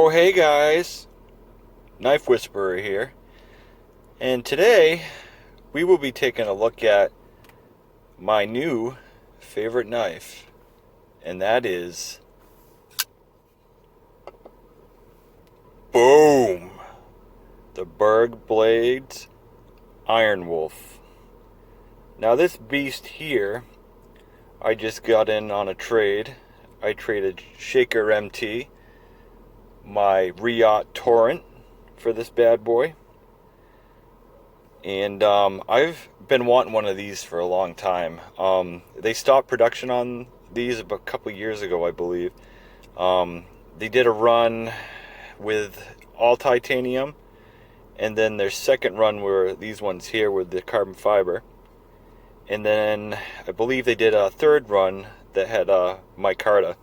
Oh, hey guys, Knife Whisperer here, and today we will be taking a look at my new favorite knife, and that is, boom, the Berg Blades Iron Wolf. Now this beast here, I just got in on a trade. I traded Shaker MT, my Riot Torrent, for this bad boy. And I've been wanting one of these for a long time. They stopped production on these a couple years ago, I believe. They did a run with all titanium, and then their second run were these ones here with the carbon fiber. And then I believe they did a third run that had micarta.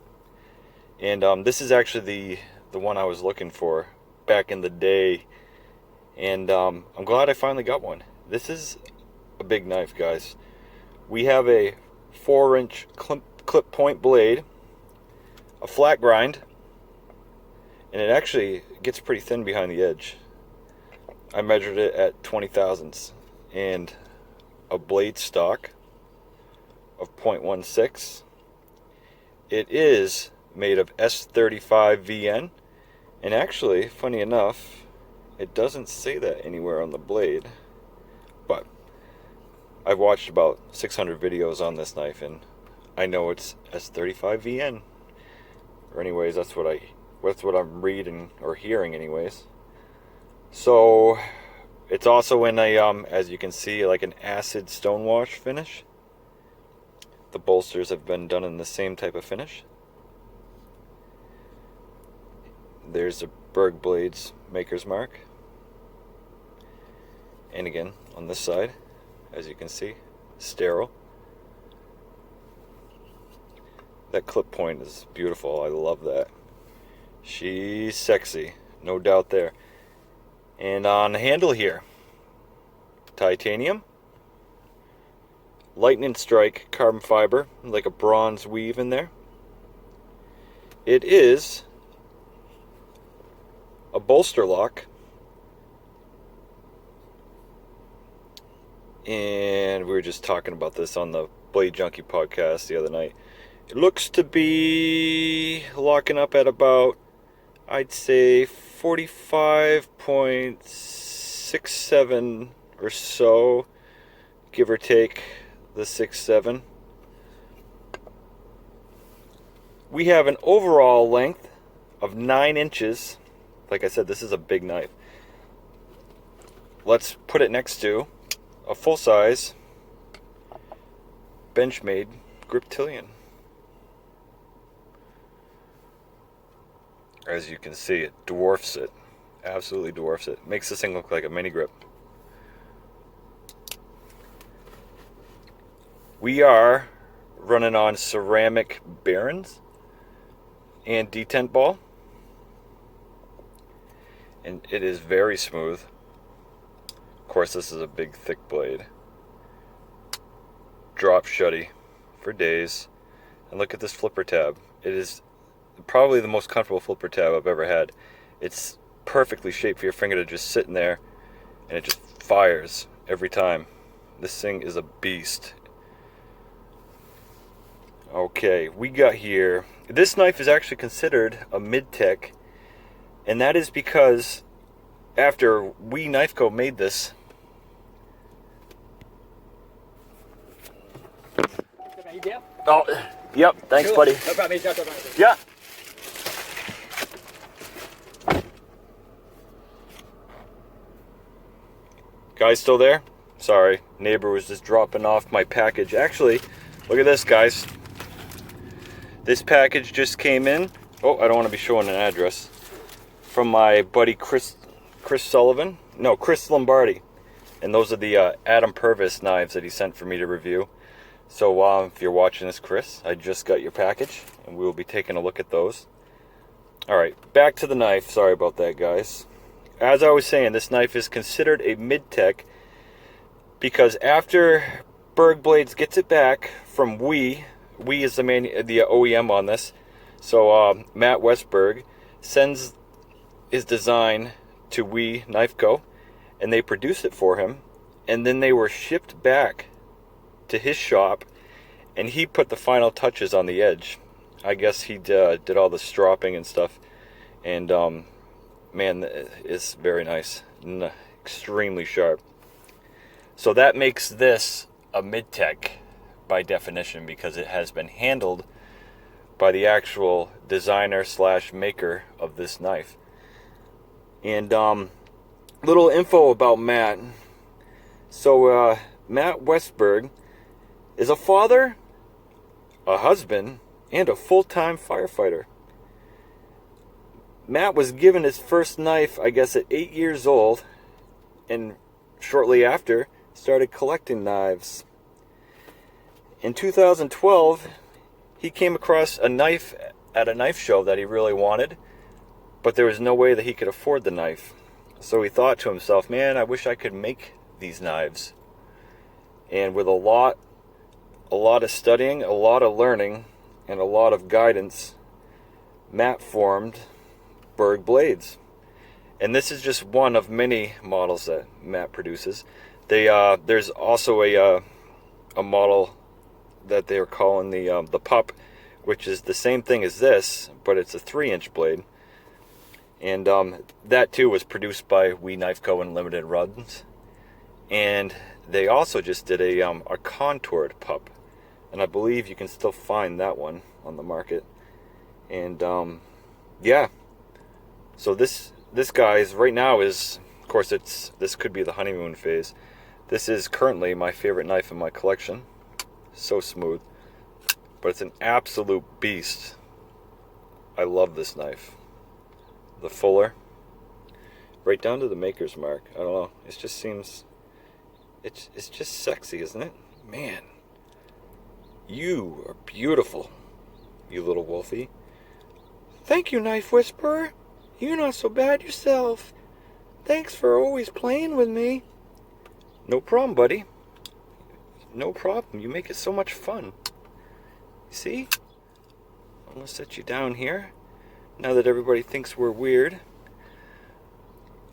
And this is actually the one I was looking for back in the day. And I'm glad I finally got one. This is a big knife, guys. We have a 4-inch clip point blade, a flat grind, and it actually gets pretty thin behind the edge. I measured it at 20 thousandths, and a blade stock of 0.16. It is made of S35 VN, and actually, funny enough, it doesn't say that anywhere on the blade, but I've watched about 600 videos on this knife, and I know it's S35 VN. Or anyways, that's what I'm reading or hearing anyways. So it's also in a as you can see, like an acid stonewash finish. The bolsters have been done in the same type of finish. There's a Berg Blades maker's mark. And again, on this side, as you can see, sterile. That clip point is beautiful. I love that. She's sexy, no doubt there. And on the handle here, titanium, lightning strike carbon fiber, like a bronze weave in there. It is a bolster lock, and we were just talking about this on the Blade Junkie podcast the other night. It looks to be locking up at about, I'd say, 45.67 or so, give or take the 6.7. We have an overall length of 9 inches. Like I said, this is a big knife. Let's put it next to a full-size Benchmade Griptilian. As you can see, it dwarfs it. Absolutely dwarfs it. Makes this thing look like a mini grip. We are running on ceramic bearings and detent ball. And it is very smooth. Of course, this is a big, thick blade. Drop shutty for days. And look at this flipper tab. It is probably the most comfortable flipper tab I've ever had. It's perfectly shaped for your finger to just sit in there, and it just fires every time. This thing is a beast. Okay, we got here. This knife is actually considered a mid-tech, and that is because after we Knife Co. made this, oh, yep, thanks, buddy. Yeah. Guys still there? Sorry, neighbor was just dropping off my package. Actually, look at this, guys. This package just came in. Oh, I don't want to be showing an address. From my buddy Chris Sullivan. No, Chris Lombardi. And those are the Adam Purvis knives that he sent for me to review. So if you're watching this, Chris, I just got your package, and we will be taking a look at those. Alright, back to the knife. Sorry about that, guys. As I was saying, this knife is considered a mid-tech because after Berg Blades gets it back from We is the OEM on this. So Matt Westberg sends his design to We Knife Co. and they produced it for him, and then they were shipped back to his shop, and he put the final touches on the edge. I guess he did all the stropping and stuff, and man, it's very nice, extremely sharp. So that makes this a mid-tech by definition, because it has been handled by the actual designer slash maker of this knife. And little info about Matt. So Matt Westberg is a father, a husband, and a full-time firefighter. Matt was given his first knife, I guess, at 8 years old, and shortly after started collecting knives. In 2012, he came across a knife at a knife show that he really wanted, but there was no way that he could afford the knife. So he thought to himself, man, I wish I could make these knives. And with a lot of studying, a lot of learning, and a lot of guidance, Matt formed Berg Blades. And this is just one of many models that Matt produces. There's also a model that they're calling the Pup, which is the same thing as this, but it's a 3-inch blade. And that too was produced by We Knife Co. in limited runs. And they also just did a contoured Pup, and I believe you can still find that one on the market. And yeah, so this guy's right now is, of course, this could be the honeymoon phase. This is currently my favorite knife in my collection. So smooth, but it's an absolute beast. I love this knife. The fuller, right down to the maker's mark. I don't know. It just seems, it's just sexy, isn't it? Man, you are beautiful, you little wolfie. Thank you, Knife Whisperer. You're not so bad yourself. Thanks for always playing with me. No problem, buddy. No problem. You make it so much fun. See? I'm gonna set you down here, now that everybody thinks we're weird.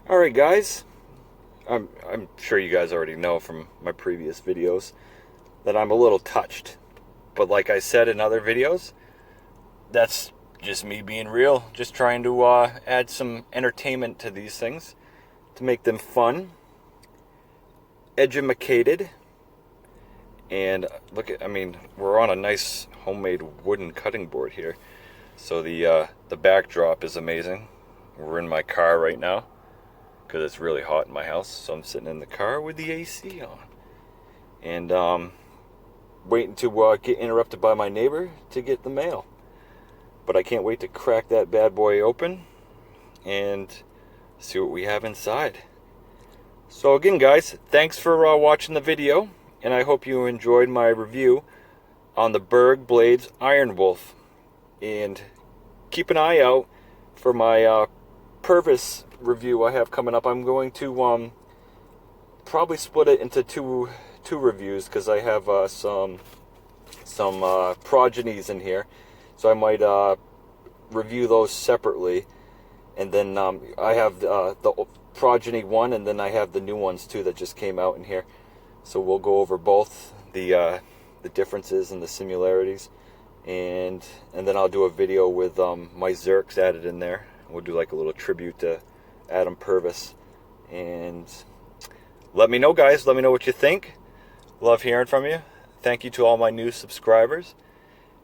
Alright guys, I'm sure you guys already know from my previous videos that I'm a little touched. But like I said in other videos, that's just me being real. Just trying to add some entertainment to these things, to make them fun, edumacated. And look at, I mean, we're on a nice homemade wooden cutting board here. So the backdrop is amazing. We're in my car right now because it's really hot in my house. So I'm sitting in the car with the AC on. And waiting to get interrupted by my neighbor to get the mail. But I can't wait to crack that bad boy open and see what we have inside. So again guys, thanks for watching the video. And I hope you enjoyed my review on the Berg Blades Iron Wolf. And keep an eye out for my Purvis review I have coming up. I'm going to probably split it into two reviews, because I have some progenies in here. So I might review those separately. And then I have the progeny one, and then I have the new ones too that just came out in here. So we'll go over both the differences and the similarities, and then I'll do a video with my Zerks added in there. We'll do like a little tribute to Adam Purvis. And let me know, guys. Let me know what you think. Love hearing from you. Thank you to all my new subscribers.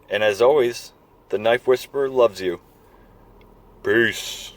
And as always, the Knife Whisperer loves you. Peace.